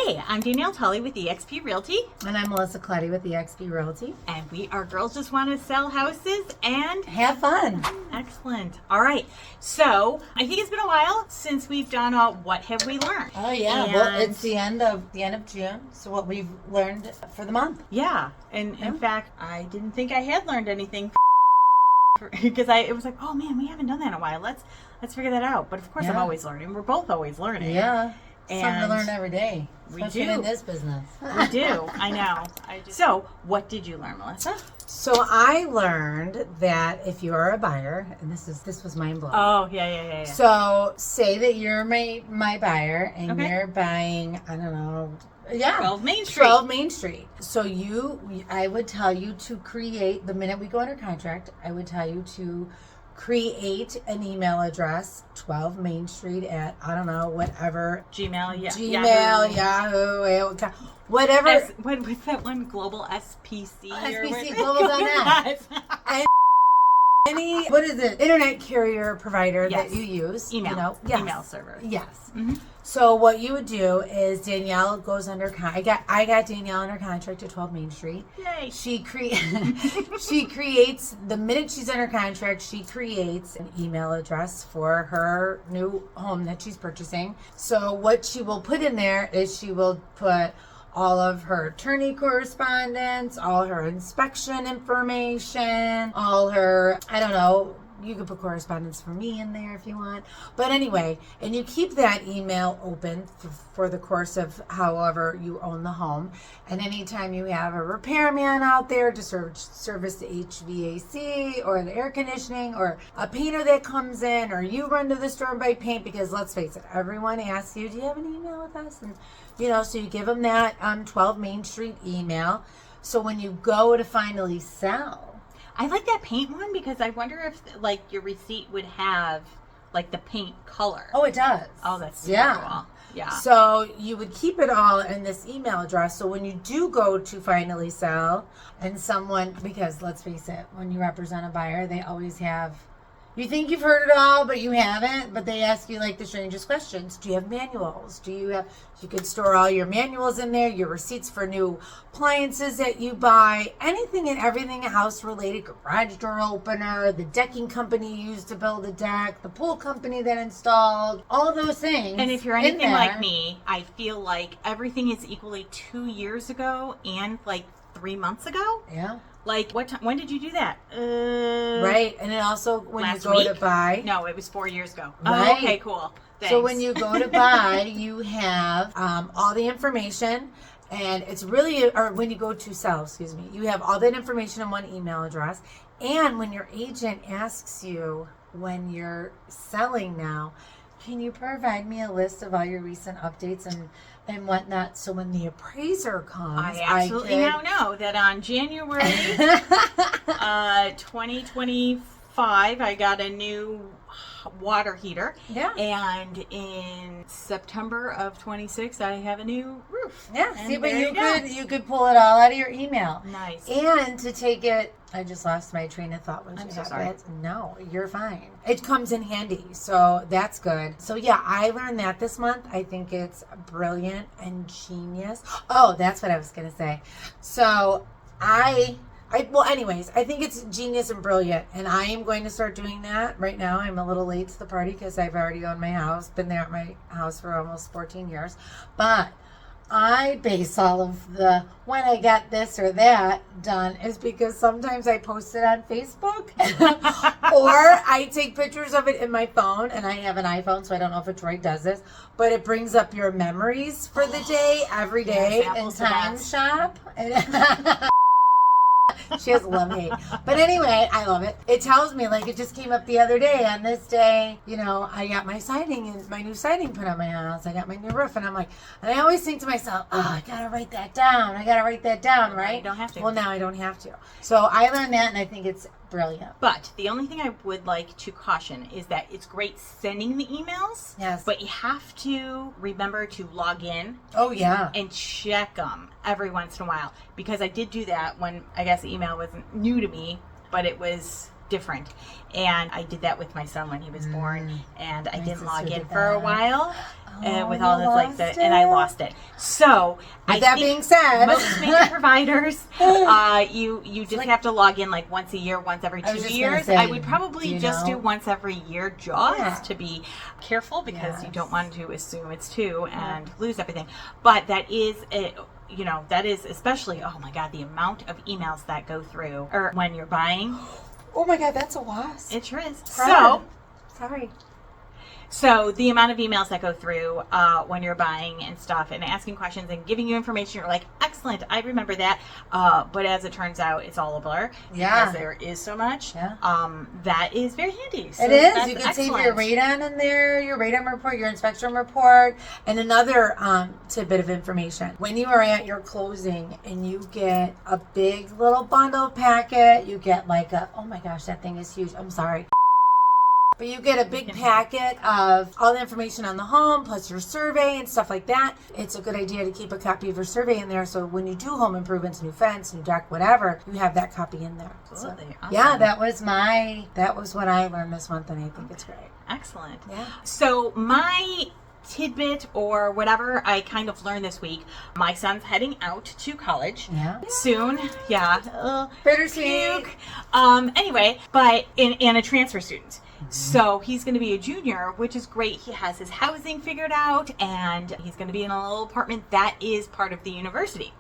Hi, I'm Danielle Tully with eXp Realty. And I'm M Colletti with eXp Realty. And we are girls just want to sell houses and have fun. Excellent. All right. So I think it's been a while since we've done what have we learned? Oh yeah. And well, it's the end of June. So what we've learned for the month. Yeah. And in fact, I didn't think I had learned anything because it was like, oh man, we haven't done that in a while. Let's figure that out. But of course, I'm always learning. We're both always learning. Yeah. And something to learn every day. We Especially do. in this business. We do. I know. So, what did you learn, Melissa? So I learned that if you are a buyer, and this was mind blowing. Oh, yeah. So say that you're my buyer and you're buying, I don't know, 12 Main Street. 12 Main Street. So I would tell you to create, the minute we go under contract, I would tell you to create an email address, 12 Main Street at, I don't know, whatever. Gmail, Yahoo, whatever. What's that one? Global SPC? SPC, global.net. Any, what is it? Internet carrier provider that you use. Email. Email server. Yes. Mm-hmm. So what you would do is Danielle goes under I got Danielle under contract at 12 Main Street. Yay. She creates, the minute she's under contract, she creates an email address for her new home that she's purchasing. So what she will put in there is she will put all of her attorney correspondence, all her inspection information, all her, I don't know, you could put correspondence for me in there if you want. But anyway, and you keep that email open for the course of however you own the home. And anytime you have a repairman out there to service the HVAC or the air conditioning or a painter that comes in or you run to the store and buy paint, because let's face it, everyone asks you, do you have an email with us? And so you give them that 12 Main Street email. So when you go to finally sell, I like that paint one because I wonder if your receipt would have the paint color. Oh, it does. Oh, that's super cool. Yeah. So you would keep it all in this email address. So when you do go to finally sell and someone, because let's face it, when you represent a buyer, they always have, you think you've heard it all, but you haven't. But they ask you the strangest questions. Do you have manuals? You could store all your manuals in there, your receipts for new appliances that you buy, anything and everything house related, garage door opener, the decking company you used to build a deck, the pool company that installed, all those things. And if you're anything like me, I feel like everything is equally 2 years ago and 3 months ago. Yeah. What time? When did you do that? Right, and then also when you go to buy. No, it was 4 years ago. Right. Oh, okay, cool. Thanks. So when you go to buy, you have all the information, and it's really, or when you go to sell, you have all that information in one email address. And when your agent asks you when you're selling now, can you provide me a list of all your recent updates and whatnot? So when the appraiser comes, I absolutely now know that on January 2025, I got a new water heater. Yeah. And in September of 26, I have a new roof. Yeah. And see, but you could pull it all out of your email. Nice. And to take it, I just lost my train of thought. I'm so sorry. No, you're fine. It comes in handy, so that's good. So yeah, I learned that this month. I think it's brilliant and genius. Oh, that's what I was gonna say. So well, anyways, I think it's genius and brilliant, and I am going to start doing that right now. I'm a little late to the party because I've already owned my house, been there at my house for almost 14 years, but I base all of the when I got this or that done is because sometimes I post it on Facebook or I take pictures of it in my phone, and I have an iPhone, so I don't know if Troy does this, but it brings up your memories for the day every day in Time Shop. She has love-hate. But anyway, I love it. It tells me, it just came up the other day. On this day, I got my siding and my new siding put on my house. I got my new roof. And I'm and I always think to myself, oh, I got to write that down. Right? You don't have to. Well, now I don't have to. So I learned that, and I think it's brilliant. But the only thing I would like to caution is that it's great sending the emails. Yes. But you have to remember to log in. Oh, yeah. And check them every once in a while. Because I did do that when, I guess, email wasn't new to me, but it was different. And I did that with my son when he was born, and I didn't log in did for a that. while. With all you this, like, and I lost it. So, With that being said, most major providers, you just have to log in like once a year, once every 2 years. I would probably just do once every year, just to be careful, because you don't want to assume it's 2 and lose everything. But that is that is especially, oh my God, the amount of emails that go through, or when you're buying. Oh my God, that's a wasp. It sure is. Sorry. So the amount of emails that go through when you're buying and stuff and asking questions and giving you information, you're like, excellent, I remember that. But as it turns out, it's all a blur because there is so much. That is very handy. So it is. You can save your radon in there, your radon report, your inspection report, and another tidbit of information. When you are at your closing and you get a big little bundle packet, you get like oh my gosh, that thing is huge. I'm sorry. But you get a big packet of all the information on the home, plus your survey and stuff like that. It's a good idea to keep a copy of your survey in there, so when you do home improvements, new fence, new deck, whatever, you have that copy in there. Absolutely. So, yeah, that was what I learned this month, and I think it's great. Excellent. Yeah. So my tidbit or whatever I kind of learned this week, my son's heading out to college soon. Bittersweet. Anyway, but and a transfer student. So he's going to be a junior, which is great. He has his housing figured out, and he's going to be in a little apartment that is part of the university.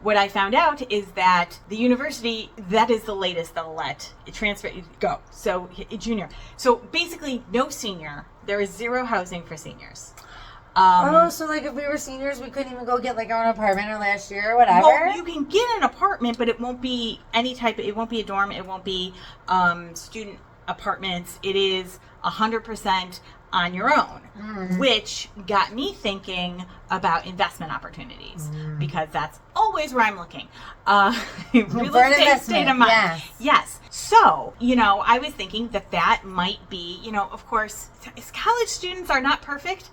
What I found out is that the university, that is the latest they'll let transfer go. So junior. So basically no senior. There is 0 housing for seniors. So like if we were seniors, we couldn't even go get like our own apartment or last year or whatever? Well, you can get an apartment, but it won't be any type of, it won't be a dorm. It won't be student apartments. It is 100% on your own, which got me thinking about investment opportunities, because that's always where I'm looking. Real estate state of mind. Yes. So, I was thinking that might be, of course, college students are not perfect.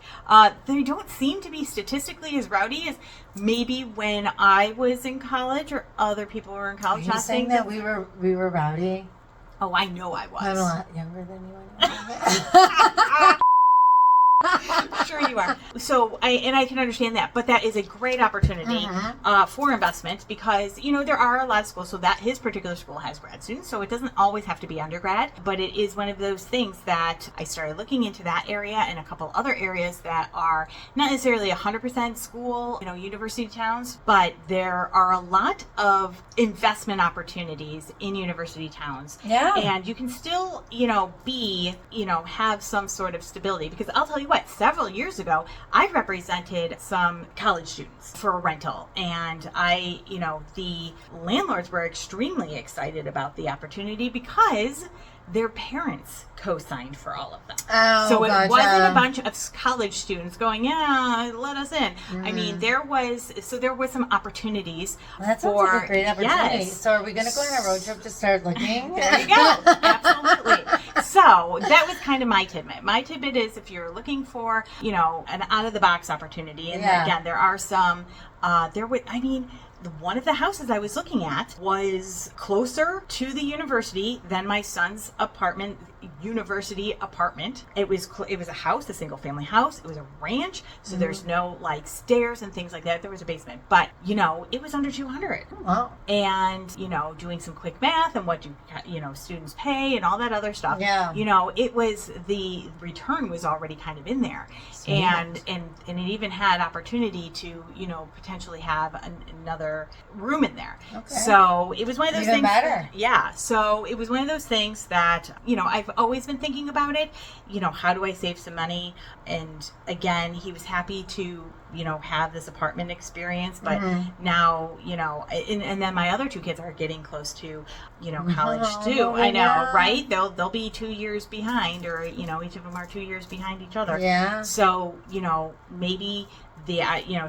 They don't seem to be statistically as rowdy as maybe when I was in college or other people were in college. Are you saying that we were rowdy? Oh, I know I was. I'm a lot younger than you. Sure you are. So, I can understand that, but that is a great opportunity for investment, because there are a lot of schools. So that his particular school has grad students, so it doesn't always have to be undergrad. But it is one of those things that I started looking into that area and a couple other areas that are not necessarily 100% school, university towns, but there are a lot of investment opportunities in university towns. Yeah, and you can still, have some sort of stability, because I'll tell you what, several years ago, I represented some college students for a rental, and the landlords were extremely excited about the opportunity because their parents co-signed for all of them. So it wasn't a bunch of college students going, yeah, let us in. I mean, there was some opportunities. Well, that sounds like a great opportunity. Yes. So are we going to go on a road trip to start looking? There you go. Absolutely. So that was kind of my tidbit. My tidbit is, if you're looking for, an out-of-the-box opportunity, and again, there are some, one of the houses I was looking at was closer to the university than my son's university apartment. It was a house, a single family house. It was a ranch, so there's no like stairs and things like that. There was a basement, but it was under $200. Wow. And doing some quick math and what students pay and all that other stuff. Yeah. It was, the return was already kind of in there. Sweet. And it even had opportunity to potentially have another room in there. Okay. So it was one of those things. Better. Yeah. So it was one of those things that I've always been thinking about it. How do I save some money? And again, he was happy to have this apartment experience, but now and then my other 2 kids are getting close to college too. I know, right? They'll be 2 years behind, or each of them are 2 years behind each other. Yeah. So maybe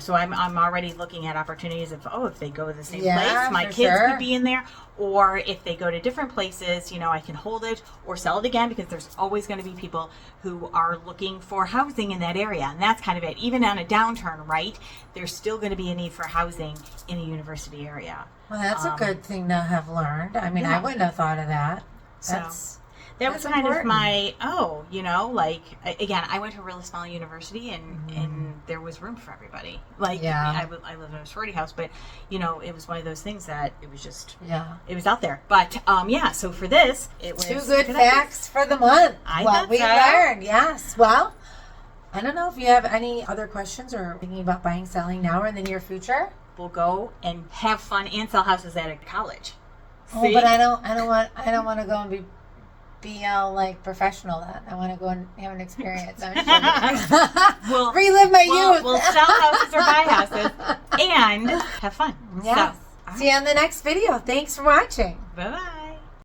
so I'm already looking at opportunities of, if they go to the same place, my kids could be in there, or if they go to different places, I can hold it or sell it again, because there's always going to be people who are looking for housing in that area, and that's kind of it. Even on a downturn, right? There's still going to be a need for housing in a university area. Well, that's a good thing to have learned. I mean, I wouldn't have thought of that. That was kind of my, again, I went to a really small university and there was room for everybody. I lived in a sorority house, but, it was one of those things that it was just, it was out there. But, so for this, it was 2 good facts for the month. We learned, yes. Well, I don't know if you have any other questions or thinking about buying, selling now or in the near future. We'll go and have fun and sell houses at a college. Oh, but I don't want to go and be all professional. That I want to go and have an experience. We'll relive my youth. We'll sell houses or buy houses and have fun. Yes. See you on the next video. Thanks for watching. Bye bye.